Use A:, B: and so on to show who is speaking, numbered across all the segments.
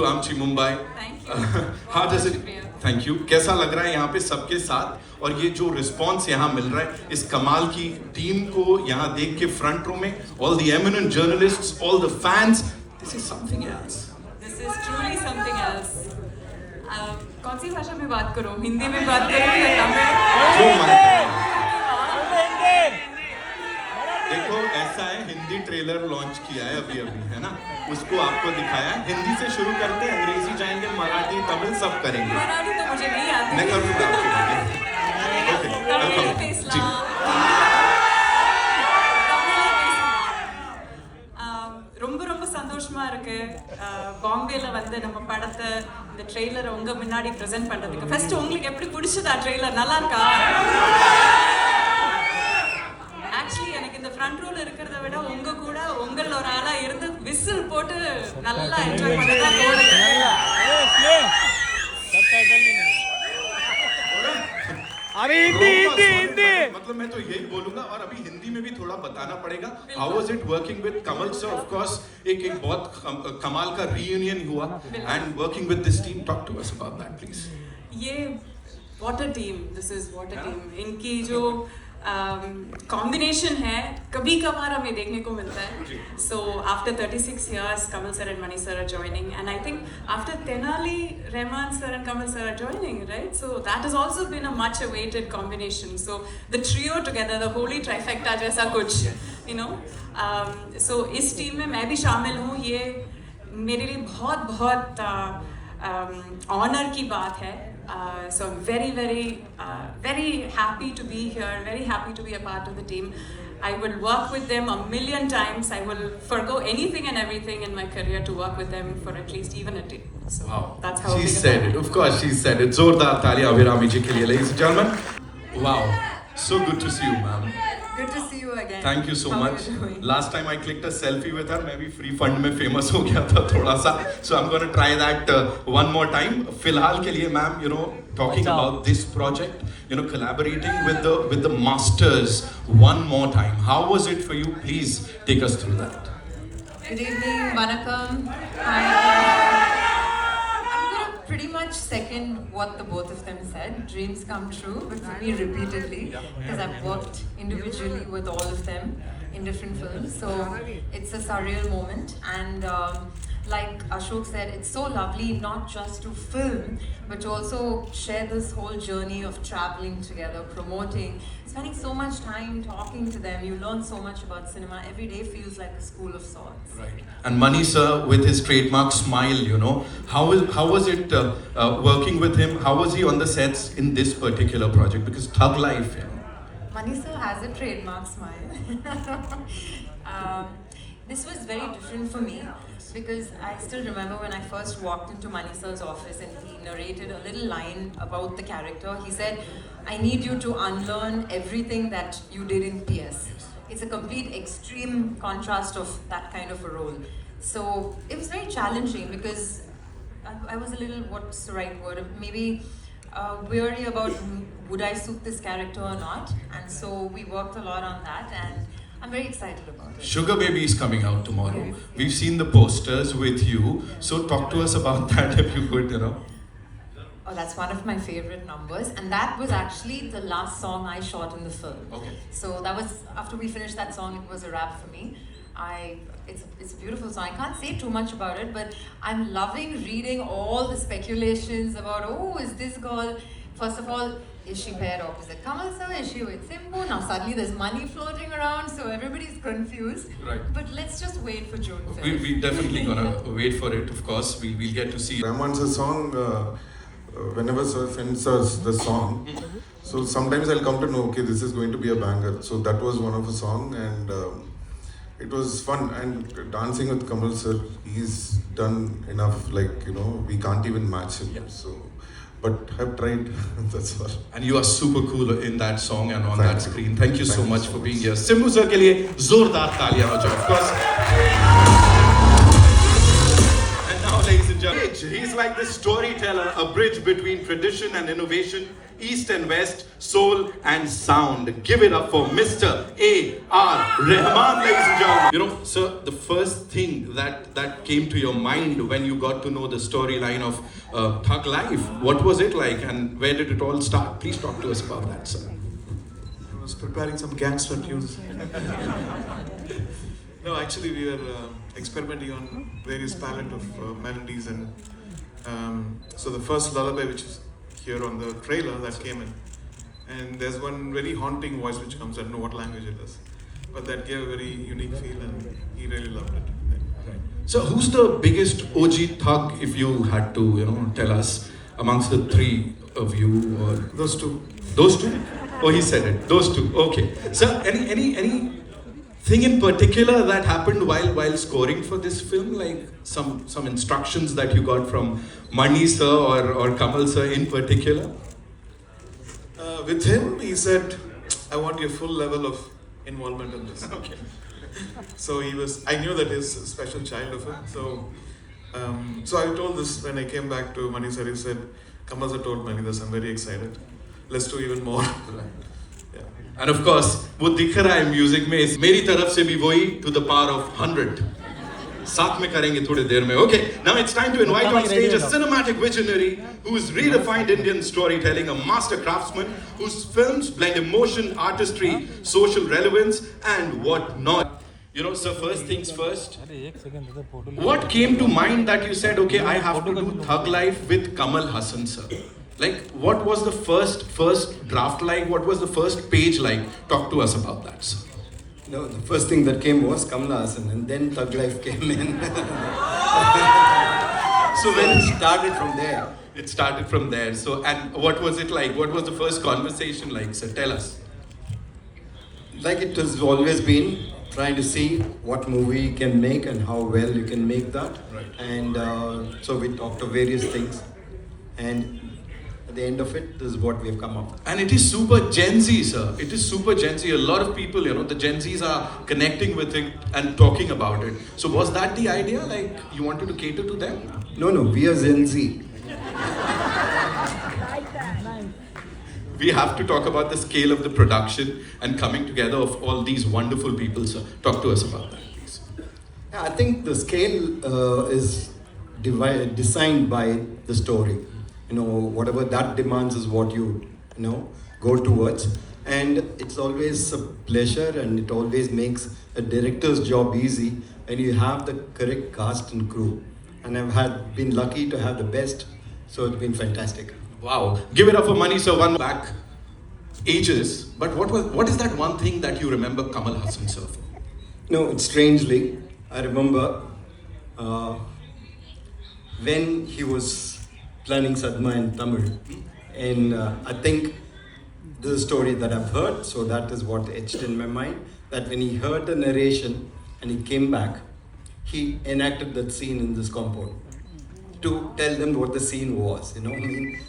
A: आमची Mumbai. How does it? Thank you. कैसा लग रहा है यहाँ पे सबके साथ और ये जो रिस्पॉन्स यहाँ मिल रहा है इस कमाल की टीम को यहाँ देख के फ्रंट रो में all the eminent journalists, all the fans, this is something else.
B: This is truly something else. कौन सी भाषा में बात करूँ? हिंदी में बात करूँ या तमिल?
A: जो मन करे। देखो ऐसा है, हिंदी ट्रेलर लॉन्च किया है अभी है ना, उसको आपको दिखाया है। हिंदी से शुरू करते हैं, अंग्रेजी जाएंगे, मराठी, तमिल सब करेंगे।
B: मराठी तो मुझे नहीं आती।
A: मैं करूँगा आपके लिए।
B: तमिल பேசலாம்। ரொம்ப ரொம்ப சந்தோஷமா இருக்கு பாம்பேல வந்து நம்ம படத்தை இந்த ட்ரெய்லரை உங்க முன்னாடி பிரசன்ட் பண்றதுக்கு. ஃபர்ஸ்ட் உங்களுக்கு எப்படி பிடிச்சதா ட்ரெய்லர்? நல்லா இருக்கா? ஆக்சுவலி எனக்கு இந்த ஃப்ரண்ட் ரோல இருக்கிறத விட உங்க கூட உங்கள ஒரு ஆளா இருந்து விசில் போட்டு நல்லா என்ஜாய் பண்ணதா தோணுது.
A: अभी हिंदी मतलब मैं तो यही बोलूंगा और अभी हिंदी में भी थोड़ा बताना पड़ेगा। How was it working with Kamal sir? Of course एक बहुत कमाल का reunion हुआ and working with this team. Talk to us about that please.
B: ये what a team. This is what a team. इनकी जो कॉम्बिनेशन है कभी कभार हमें देखने को मिलता है. So after 36 years, Kamal sir and Mani sir are joining, and I think after Tenali, Rahman sir and Kamal sir are joining, right? So that has also been a much awaited combination. So the trio together, the holy trifecta जैसा कुछ, you know. So इस team में मैं भी शामिल हूँ. ये मेरे लिए बहुत बहुत ऑनर की बात है. So I'm very happy to be here, very happy to be a part of the team. I will work with them a million times. I will forgo anything and everything in my career to work with them for at least even a day. So
A: wow.
B: That's how
A: she said it. Of course she said it. Zordar taaliyan Abhirami ji ke liye, ladies and gentlemen. Wow. So good to see you, ma'am.
B: Good to see you again.
A: Thank you so much. Last time I clicked a selfie with her, मैं भी free fund में famous हो गया था थोड़ा सा. So I'm going to try that one more time. फिलहाल के लिए ma'am, you know, talking about this project, you know, collaborating with the masters one more time. How was it for you? Please take us through that.
C: Good evening, Vanakkam. Hi. Pretty much second what the both of them said. Dreams come true, but for me repeatedly, because I've worked individually with all of them in different films. So it's a surreal moment, and like Ashok said, it's so lovely not just to film, but to also share this whole journey of traveling together, promoting, spending so much time talking to them. You learn so much about cinema. Every day feels like a school of sorts.
A: Right. And Mani sir with his trademark smile, you know, how was it working with him? How was he on the sets in this particular project? Because Thug Life, you know.
C: Mani sir has a trademark smile. This was very different for me because I still remember when I first walked into Mani sir's office and he narrated a little line about the character. He said, I need you to unlearn everything that you did in PS. It's a complete extreme contrast of that kind of a role. So it was very challenging because I was a little, what's the right word, maybe weary about would I suit this character or not. And so we worked a lot on that, and I'm very excited about it.
A: Sugar Baby is coming out tomorrow. Yes. We've seen the posters with you. So talk to us about that if you could, you know.
C: Oh, that's one of my favorite numbers. And that was actually the last song I shot in the film.
A: Okay.
C: So that was, after we finished that song, it was a wrap for me. It's a beautiful song. I can't say too much about it, but I'm loving reading all the speculations about, oh, is this girl, first of all, is she paired opposite Kamal sir? Is she with Simbu? Now suddenly there's money floating around, so everybody's confused.
A: Right.
C: But let's just wait for June 5th.
A: We definitely gonna wait for it, of course. We'll get to see.
D: Rahman's a song, whenever sir sends us the song, so sometimes I'll come to know, okay, this is going to be a banger. So that was one of a song, and it was fun. And dancing with Kamal sir, he's done enough, like, you know, we can't even match him.
A: Yeah.
D: So, but I've tried, that's all.
A: And you are super cool in that song and on
D: Thank
A: that
D: you.
A: screen. Thank you so much for being here. Simbu sir ke liye zordar taaliyan ho jaye, of course. And now, ladies and gentlemen, he's like the storyteller, a bridge between tradition and innovation. East and West, soul and sound. Give it up for Mr. A.R. Rahman, ladies and gentlemen. You know, sir, the first thing that came to your mind when you got to know the storyline of Thug Life, what was it like and where did it all start? Please talk to us about that, sir.
E: I was preparing some gangster tunes. No, actually we were experimenting on various palette of melodies, and so the first lullaby, which is here on the trailer, that came in, and there's one very haunting voice which comes. I don't know what language it is, but that gave a very unique feel, and he really loved it.
A: Right. So who's the biggest OG thug, if you had to, tell us, amongst the three of you? Or
E: Those two.
A: those two? Oh, he said it. Those two. Okay. Sir, any thing in particular that happened while scoring for this film, like some instructions that you got from Mani sir or Kamal sir in particular?
E: With him, he said, "I want your full level of involvement in this."
A: Okay.
E: So I knew that he's a special child of him. So I told this when I came back to Mani sir. He said, "Kamal sir told Mani this. I'm very excited. Let's do even more." Yeah.
A: And of course, वो दिख रहा है music में, मेरी तरफ से भी वही to the power of 100. साथ में करेंगे थोड़ी देर में. Okay, now it's time to invite on stage a cinematic visionary who has redefined Indian storytelling, a master craftsman whose films blend emotion, artistry, social relevance, and what not. You know, so first things first. What came to mind that you said, okay, I have to do Thug Life with Kamal Haasan sir? Like, what was the first draft like? What was the first page like? Talk to us about that, sir.
F: No, the first thing that came was Kamal Haasan, and then Thug Life came in. So when it started from there.
A: It started from there. So, and what was it like? What was the first conversation like, sir? Tell us.
F: Like it has always been, trying to see what movie you can make and how well you can make that.
A: Right.
F: And so we talked of various things, and at the end of it, this is what we have come up with.
A: And it is super Gen Z, sir. It is super Gen Z. A lot of people, the Gen Zs are connecting with it and talking about it. So was that the idea? Like, you wanted to cater to them?
F: No, we are Gen Z.
A: We have to talk about the scale of the production and coming together of all these wonderful people, sir. Talk to us about that, please.
F: Yeah, I think the scale is designed by the story. Whatever that demands is what you go towards. And it's always a pleasure, and it always makes a director's job easy when you have the correct cast and crew. And I've been lucky to have the best, so it's been fantastic.
A: Wow. Give it up for Mani, sir. One back ages. But what is that one thing that you remember Kamal Haasan sir for?
F: Strangely, I remember when he was planning Sadma in Tamil, and I think this is a story that I've heard, so that is what etched in my mind, that when he heard the narration and he came back, he enacted that scene in this compound to tell them what the scene was,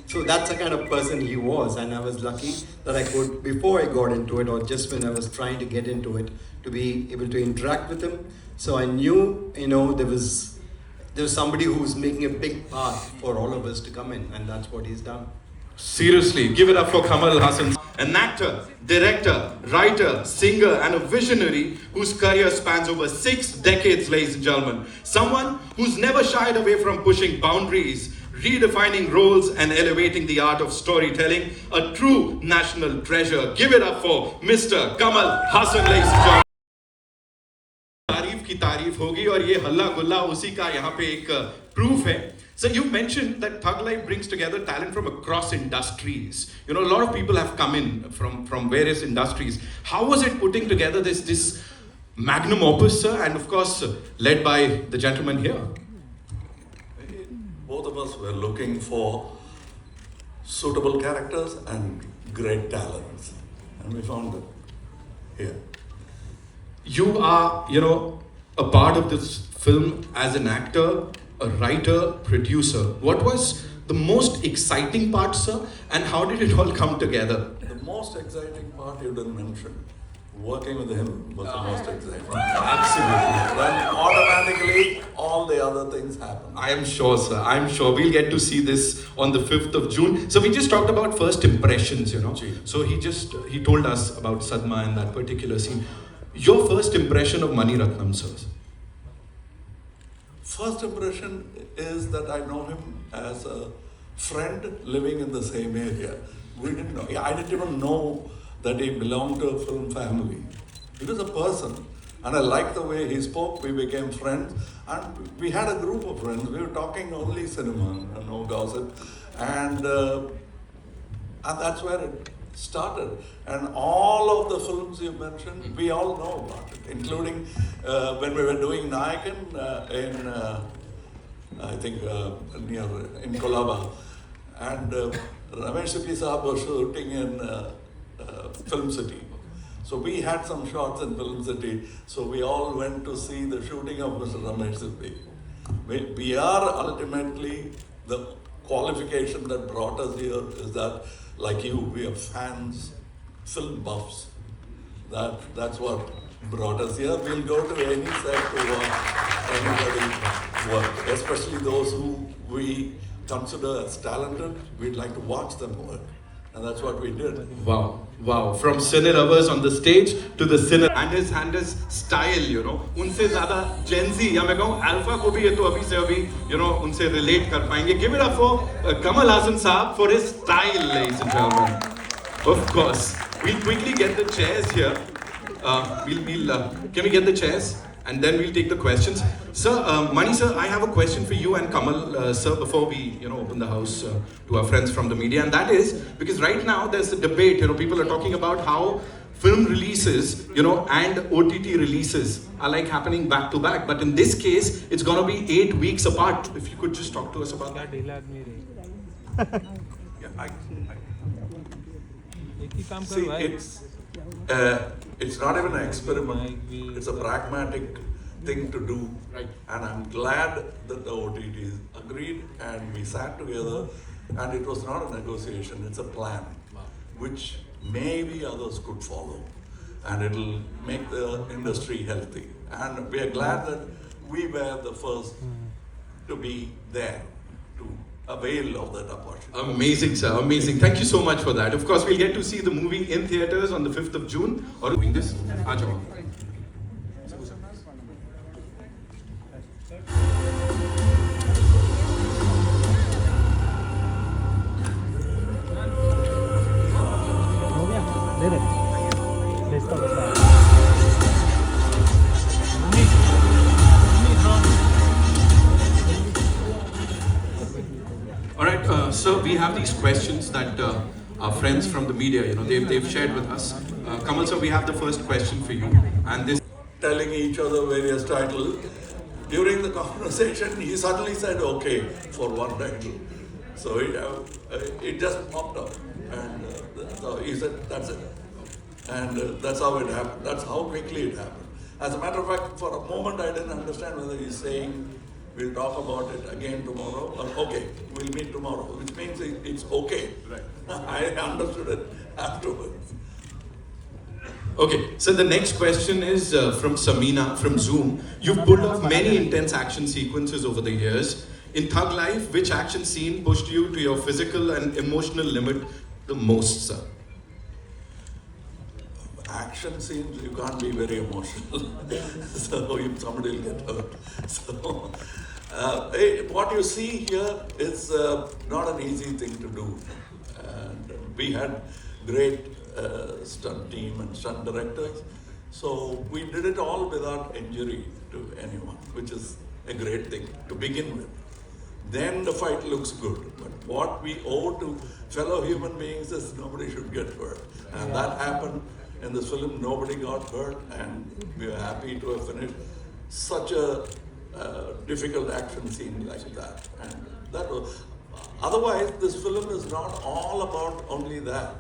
F: So that's the kind of person he was, and I was lucky that I could, before I got into it, or just when I was trying to get into it, to be able to interact with him. So I knew, there was somebody who was making a big path for all of us to come in, and that's what he's done.
A: Seriously, give it up for Kamal Haasan. An actor, director, writer, singer, and a visionary whose career spans over 6 decades, ladies and gentlemen. Someone who's never shied away from pushing boundaries, redefining roles, and elevating the art of storytelling. A true national treasure. Give it up for Mr. Kamal Haasan, ladies and gentlemen. तारीफ की तारीफ होगी और ये हल्ला गुल्ला उसी का यहाँ पे एक proof है. So you mentioned that Thug Life brings together talent from across industries. A lot of people have come in from various industries. How was it putting together this magnum opus, sir, and of course led by the gentleman here?
G: Both of us were looking for suitable characters and great talents, and we found them here.
A: You are, a part of this film as an actor, a writer, producer. What was the most exciting part, sir? And how did it all come together?
G: The most exciting part you didn't mention. working with him was the most exciting.
A: Absolutely.
G: Then automatically all the other things happen.
A: I am sure, sir. I'm sure we'll get to see this on the 5th of June. So we just talked about first impressions, you know. So he told us about Sadma and that particular scene. Your first impression of Mani Ratnam, sir?
G: First impression is that I know him as a friend living in the same area. We didn't know. I didn't even know that he belonged to a film family. He was a person, and I liked the way he spoke. We became friends, and we had a group of friends. We were talking only cinema, no gossip, and that's where it started. And all of the films you mentioned, we all know about it, including when we were doing Nayakan in, I think, near in Kolaba, and Ramesh Sippy Saab was shooting in Film City. So we had some shots in Film City, so we all went to see the shooting of Mr. Ramesh Sippy. We are ultimately, the qualification that brought us here is that, like you, we are fans, film buffs. That's what brought us here. We'll go to any set to watch anybody work, especially those who we consider as talented. We'd like to watch them work. And that's what we did.
A: Wow, wow. From cine lovers on the stage to the cine and his style, you know. उनसे ज़्यादा Gen Z या मैं कहूँ Alpha को भी ये तो अभी से अभी, you know, उनसे relate कर पाएंगे. Give it up for Kamal Haasan साहब for his style, ladies and gentlemen. Of course. We'll quickly get the chairs here. Can we get the chairs? And then we'll take the questions. Sir, Mani sir, I have a question for you and Kamal sir before we open the house to our friends from the media. And that is, because right now there's a debate, people are talking about how film releases, and OTT releases are like happening back to back. But in this case, it's going to be 8 weeks apart. If you could just talk to us about that.
G: See, it's not even an experiment, it's a pragmatic thing to do.
A: Right.
G: And I'm glad that the OTTs agreed and we sat together, and it was not a negotiation, it's a plan, which maybe others could follow. And it'll make the industry healthy. And we are glad that we were the first to be there, to avail of that opportunity.
A: Amazing, sir. Amazing. Thank you so much for that. Of course, we'll get to see the movie in theaters on the 5th of June. Or doing this. Aajao. So we have these questions that our friends from the media, they've shared with us. Kamal sir, we have the first question for you. And this
G: Telling each other various titles. During the conversation, he suddenly said, okay, for one title. So it just popped up. And so he said, that's it. And that's how it happened. That's how quickly it happened. As a matter of fact, for a moment, I didn't understand whether he's saying, we'll talk about it again tomorrow, or okay, we'll meet tomorrow, which means it's okay.
A: Right.
G: I understood it afterwards.
A: Okay, so the next question is from Samina from Zoom. You've pulled off many intense action sequences over the years. In Thug Life, which action scene pushed you to your physical and emotional limit the most, sir?
G: Action scenes, you can't be very emotional. So if somebody will get hurt. So what you see here is not an easy thing to do. And we had great stunt team and stunt directors. So we did it all without injury to anyone, which is a great thing to begin with. Then the fight looks good. But what we owe to fellow human beings is nobody should get hurt. And that happened in this film. Nobody got hurt, and we are happy to have finished such a difficult action scene like that. And that was, otherwise, this film is not all about only that.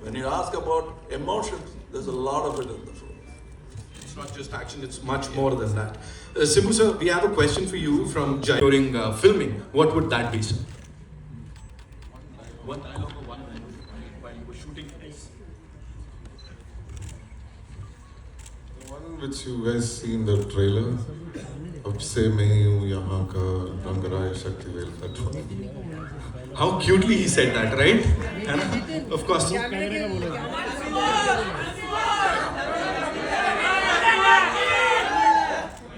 G: When you ask about emotions, there's a lot of it in the film.
A: It's not just action, it's much more than that. Simbu sir, we have a question for you from Jai. During filming, what would that be, sir? One dialogue or one line while you were shooting this.
D: one which you guys see in the trailer. Ab se main hi hu yahan ka Rangaraya Shaktivel. That one.
A: How cutely he said that, right? And of course.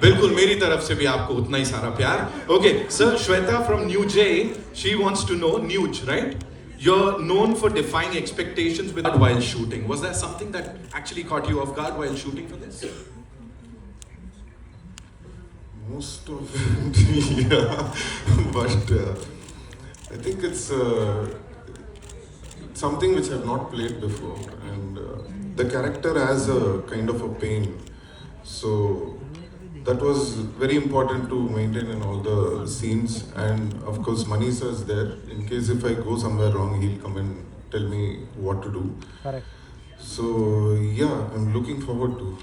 A: बिल्कुल मेरी तरफ से भी आपको उतना ही सारा प्यार. Okay, sir, Shweta from New J, she wants to know, Nuj, right? You're known for defying expectations with while shooting. Was there something that actually caught you off guard while shooting for this?
D: Most of it, yeah. But I think it's something which I've not played before, and the character has a kind of a pain. So that was very important to maintain in all the scenes. And of course, Mani sir is there. In case if I go somewhere wrong, he'll come and tell me what to do. Correct. So yeah, I'm looking forward to.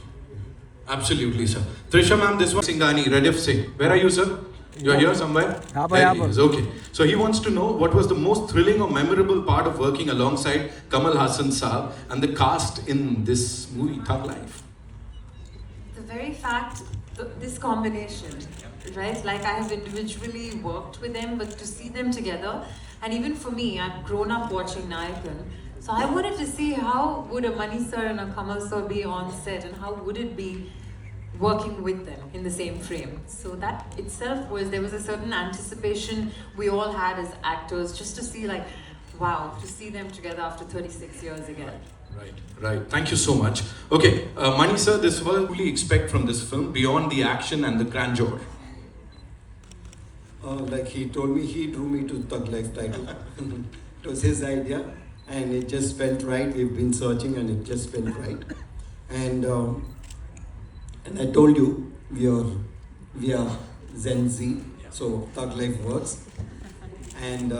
A: Absolutely, sir. Trisha ma'am, this one Singhani, Rediff Singh. Where are you, sir? You're here somewhere? There he is. Okay. So he wants to know what was the most thrilling or memorable part of working alongside Kamal Haasan Saab and the cast in this movie, Thug Life.
C: The very fact, this combination, right? Like I have individually worked with them, but to see them together, and even for me, I've grown up watching Nayakan. So I wanted to see how would a Mani sir and a Kamal sir be on set, and how would it be working with them in the same frame. So that itself there was a certain anticipation we all had as actors, just to see like, wow, to see them together after 36 years again.
A: Right. Thank you so much. Okay, Mani sir, this what will you expect from this film beyond the action and the grandeur?
F: Like he told me, he drew me to Thug Life title. It was his idea, and it just felt right. We've been searching, and it just felt right. And I told you, we are Gen Z, so Thug Life works. And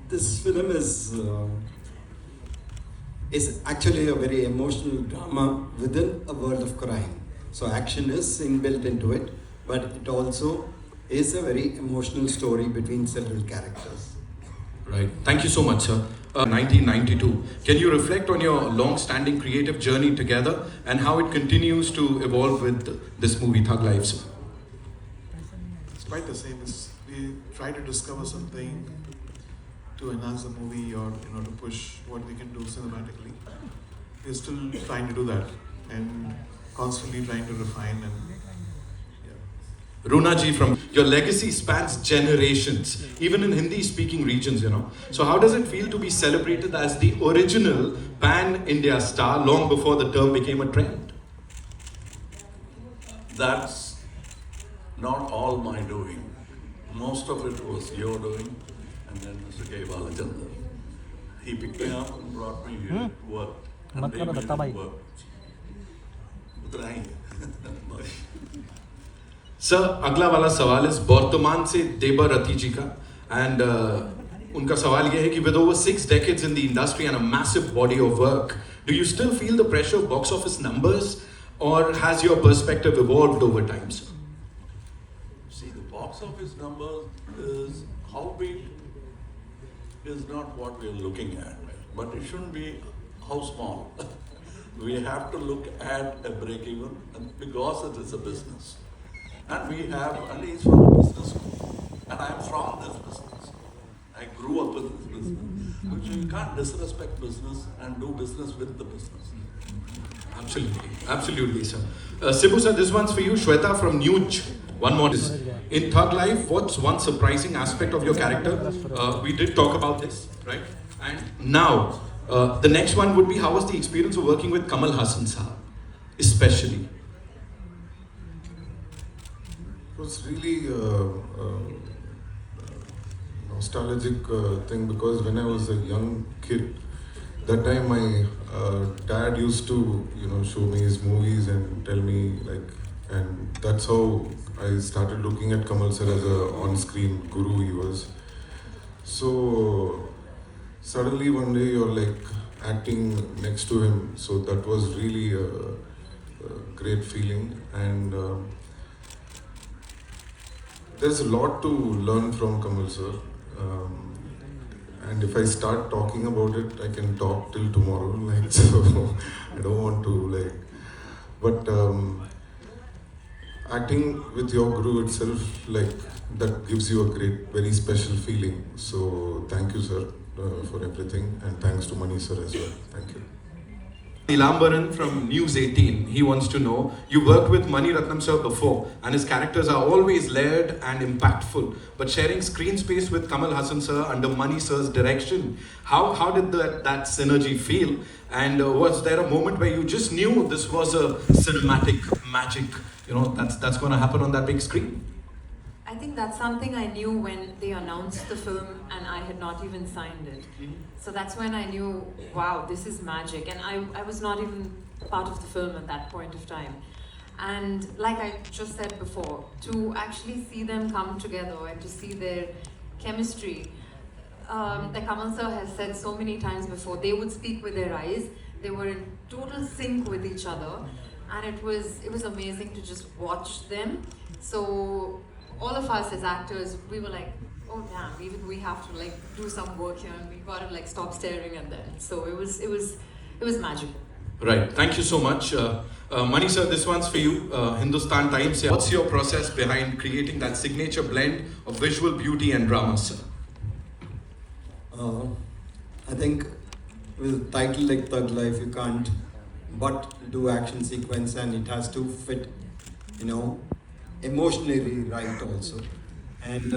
F: this film is actually a very emotional drama within a world of crime. So action is inbuilt into it, but it also is a very emotional story between several characters.
A: Right. Thank you so much, sir. 1992. Can you reflect on your long-standing creative journey together and how it continues to evolve with this movie, Thug Life, sir?
E: It's quite the same. We try to discover something to enhance the movie, or to push what we can do cinematically. We're still trying to do that and constantly trying to refine and.
A: Runa ji, from your legacy spans generations, even in Hindi-speaking regions, So how does it feel to be celebrated as the original pan-India star long before the term became a trend?
G: That's not all my doing. Most of it was your doing, and then Mr. K. Balachandran. He picked me up and brought me here to work. And they made it work.
A: Sir अगला वाला सवाल इस वर्तमान से देबा रति जी का and उनका सवाल ये है कि with over 6 decades in the industry and a massive body of work, do you still feel the pressure of box office numbers, or has your perspective evolved over time, sir?
G: See, the box office number is how big is not what we are looking at, but it shouldn't be how small. We have to look at a break even, because it is a business. And we have, and he's from a business school, and I'm from this business. I grew up with this business. But you can't disrespect business and do business with the business.
A: Absolutely, sir. Sibu sir, this one's for you. Shweta from Nuj. One more. In Thug Life, what's one surprising aspect of your character? We did talk about this, right? And now, the next one would be, how was the experience of working with Kamal Haasan Saab, especially?
D: It was really nostalgic thing, because when I was a young kid, that time my dad used to show me his movies and tell me and that's how I started looking at Kamal sir as a on-screen guru he was. So suddenly one day you're acting next to him, so that was really a great feeling. And there's a lot to learn from Kamal sir, and if I start talking about it, I can talk till tomorrow. So I don't want to But acting with your guru itself, like, that gives you a great, very special feeling. So thank you, sir, for everything, and thanks to Mani sir as well. Thank you.
A: Nilambaran from News 18, he wants to know, you worked with Mani Ratnam sir before and his characters are always layered and impactful, but sharing screen space with Kamal Haasan sir under Mani sir's direction, how did that synergy feel? And was there a moment where you just knew this was a cinematic magic, you know, that's going to happen on that big screen?
C: I think that's something I knew when they announced the film and I had not even signed it. So that's when I knew, wow, this is magic. And I was not even part of the film at that point of time. And like I just said before, to actually see them come together and to see their chemistry, like Kamal sir has said so many times before, they would speak with their eyes. They were in total sync with each other. And it was amazing to just watch them. So all of us as actors, we were like, oh damn, even we have to like do some work here and we gotta like stop staring at them. So it was magical.
A: Right, thank you so much. Mani sir, this one's for you. Hindustan Times, what's your process behind creating that signature blend of visual beauty and drama, sir?
F: I think with a title like Thug Life, you can't but do action sequence, and it has to fit, you know, emotionally right also. And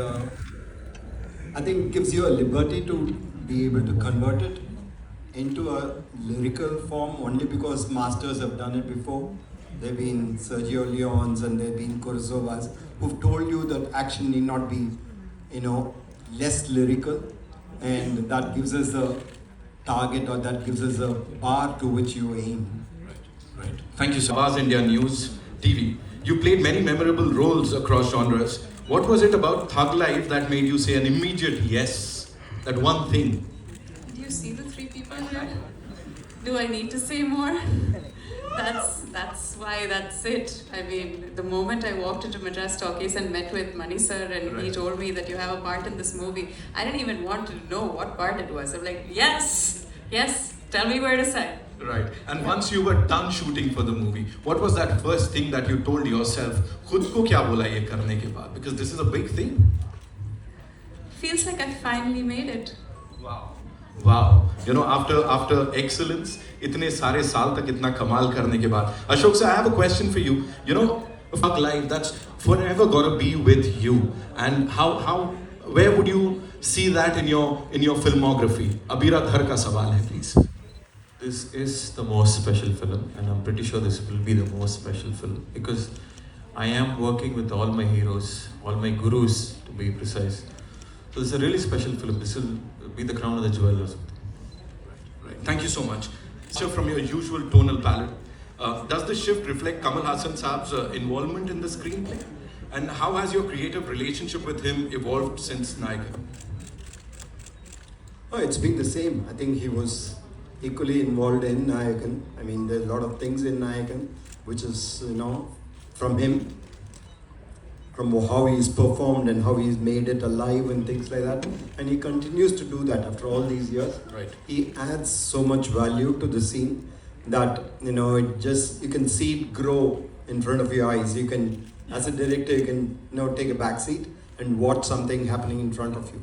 F: I think it gives you a liberty to be able to convert it into a lyrical form only because masters have done it before. There have been Sergio Leones and there have been Kurosawas who've told you that action need not be, you know, less lyrical, and that gives us a target, or that gives us a bar to which you aim.
A: Right. Thank you, sir. Baz India News TV. You played many memorable roles across genres. What was it about Thug Life that made you say an immediate yes? That one thing.
B: Do you see the three people here? Do I need to say more? That's why that's it. I mean, the moment I walked into Madras Talkies and met with Mani sir and he told me that you have a part in this movie, I didn't even want to know what part it was. I'm like, yes, tell me where to sign.
A: Right. And once you were done shooting for the movie, what was that first thing that you told yourself? Khud ko kya bola ye karne ke baad? Because this is a big thing.
B: Feels like I finally made it.
A: Wow. You know, after excellence, itne sare saal tak itna kamal karne ke baad. Ashok sir, I have a question for you. You know, Thug Life, that's forever gonna be with you. And where would you see that in your filmography? Abira Dhar ka sawal hai, please.
H: This is the most special film, and I'm pretty sure this will be the most special film because I am working with all my heroes, all my gurus to be precise. So it's a really special film. This will be the crown of the jewel or something.
A: Right. Thank you so much. So from your usual tonal palette, does the shift reflect Kamal Haasan Saab's involvement in the screenplay? And how has your creative relationship with him evolved since Nayakan?
F: Oh, it's been the same. I think he was equally involved in Nayakan. I mean, there's a lot of things in Nayakan which is, you know, from him, from how he's performed and how he's made it alive and things like that. And he continues to do that after all these years.
A: Right.
F: He adds so much value to the scene that, you know, you can see it grow in front of your eyes. You can, as a director, you can, you know, take a back seat and watch something happening in front of you.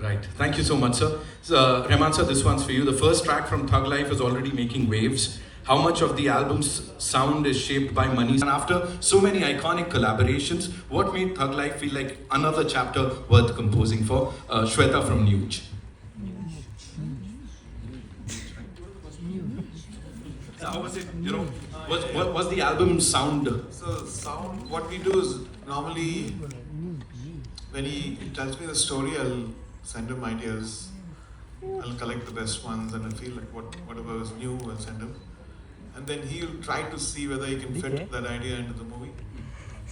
A: Right. Thank you so much, sir. So, Rahman sir, this one's for you. The first track from Thug Life is already making waves. How much of the album's sound is shaped by Mani? And after so many iconic collaborations, what made Thug Life feel like another chapter worth composing for? Shweta from Nuj. How was it? You know, was the album sound?
E: So sound, what we do is normally when he tells me the story, I'll send him ideas. I'll collect the best ones and I feel like whatever is new, I'll send him. And then he'll try to see whether he can fit that idea into the movie.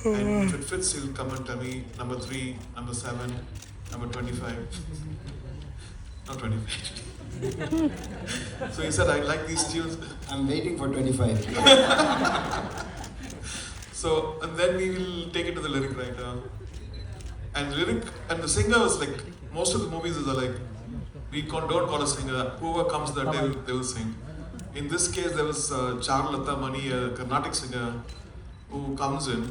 E: And if it fits, he'll come and tell me number 3, number 7, number 25. Not 25. So he said, I like these tunes.
F: I'm waiting for 25.
E: So, and then we will take it to the lyric writer. And the singer was like, most of the movies are like, we don't call a singer, whoever comes that day, they will sing. In this case, there was Chawla, a Carnatic singer, who comes in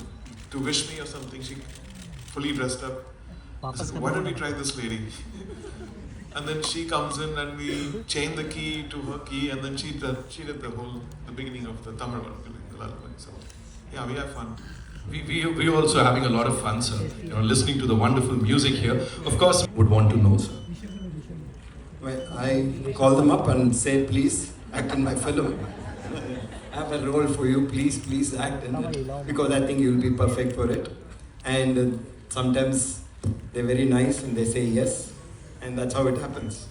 E: to wish me or something. She fully dressed up. I said, why don't we try this lady? And then she comes in and we chain the key to her key, and then she did the beginning of the Tamil one, the lullaby. So yeah, we have fun.
A: We also having a lot of fun, sir. You know, listening to the wonderful music here. Of course, would want to know, sir.
F: Well, I call them up and say, please act in my film. I have a role for you, please act in it. Because I think you'll be perfect for it. And sometimes they're very nice and they say yes. And that's how it happens.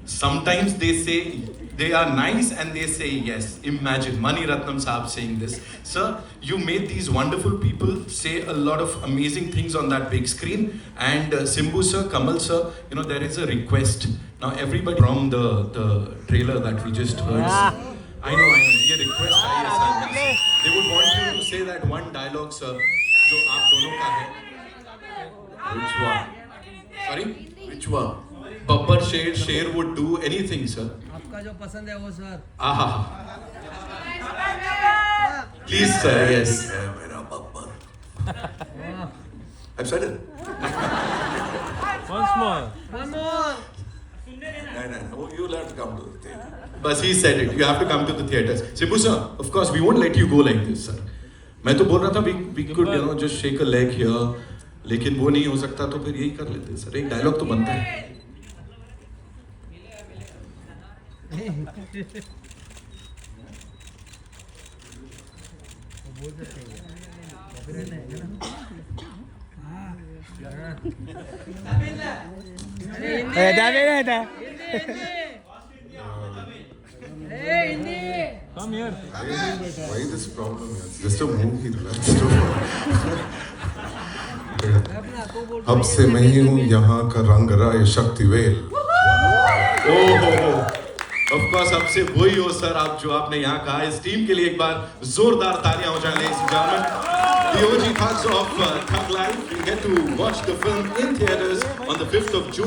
A: Sometimes they say they are nice and they say yes. Imagine Mani Ratnam Saab saying this. Sir, you made these wonderful people say a lot of amazing things on that big screen. And Simbu sir, Kamal sir, you know, there is a request. Now everybody from the trailer that we just heard. I know, ये request आई है sir. They would want you to say that one dialogue, sir, जो आप दोनों का है. Which one? Sorry? Which one? Babbar Sher would do anything, sir.
I: आपका जो पसंद है वो sir.
A: Aha. Please, sir, yes.
G: Mera Babbar. I've said it.
I: Once more. One more.
G: No, you'll have to come to the theatre.
A: But he said it. You have to come to the theatres. Simbu sir, of course, we won't let you go like this, sir. मैं तो बोल रहा था we could, you know, just shake a leg here. लेकिन वो नहीं हो सकता तो फिर यही कर लेते सर. एक डायलॉग तो बनता है.
I: Come here.
D: Why this problem? It's just a movie. Relax. अब से मैं ही हूँ यहाँ का रंगराय शक्तिवेल.
A: Of course, अब से वही हो सर आप जो आपने यहाँ कहा. इस टीम के लिए एक बार जोरदार तालियां हो जाए, ladies and gentlemen. The OG thugs of Thug Life. You get to watch the film in theaters on the 5th of June.